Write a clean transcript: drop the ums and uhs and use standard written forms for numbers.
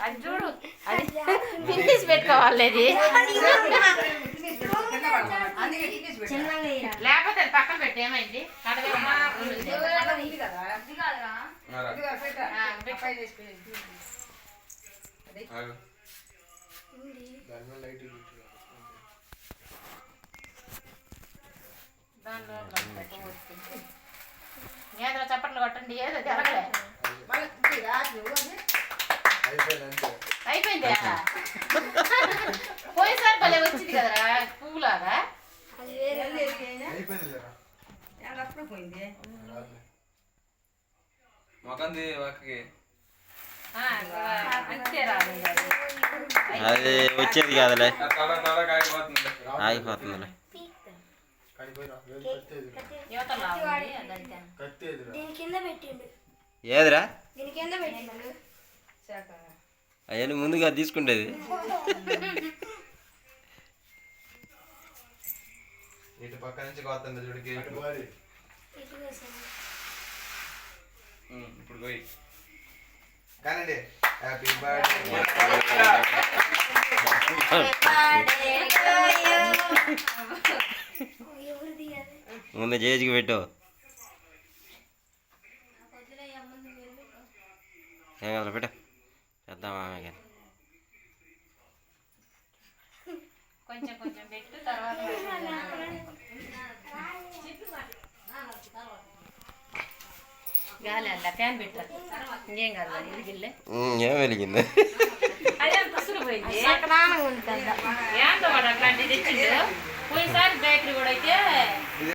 అది చూడు, అది ఫినిష్ పెట్టుకోవాలి. అది లేకపోతే అది పక్కన పెట్టి ఏమైంది? ఏదో చప్పట్లు కొట్టండి. ఏదో జరగలే, అయిపోయింది. పోయిసారి భలే వచ్చింది కదరా పువ్వులాగా. అది వచ్చేది కాదులే, ఆగిపోతుందిలే. ఏదిరా అవన్నీ ముందుగా తీసుకుంటేది. ఇటు పక్క నుంచి కోస్తుంది చూడికి. ఇప్పుడు పోయి కానండి. హ్యాపీ బర్త్డే ముందు చేతికి పెట్టు. ఏం కదా పెట్టు, చేద్దామా కానీ కొంచెం కొంచెం పెట్టు. తర్వాత గాలి అలా ఫ్యాన్ పెట్టారు. ఇంకేం కాదు, వెలిగిల్లే. ఏం వెలిగింది? అదే పసులు పోయింది. ఏంటో వాడు అట్లాంటివి తెచ్చిండు. పోయినసారి బేకరీ కూడా అయితే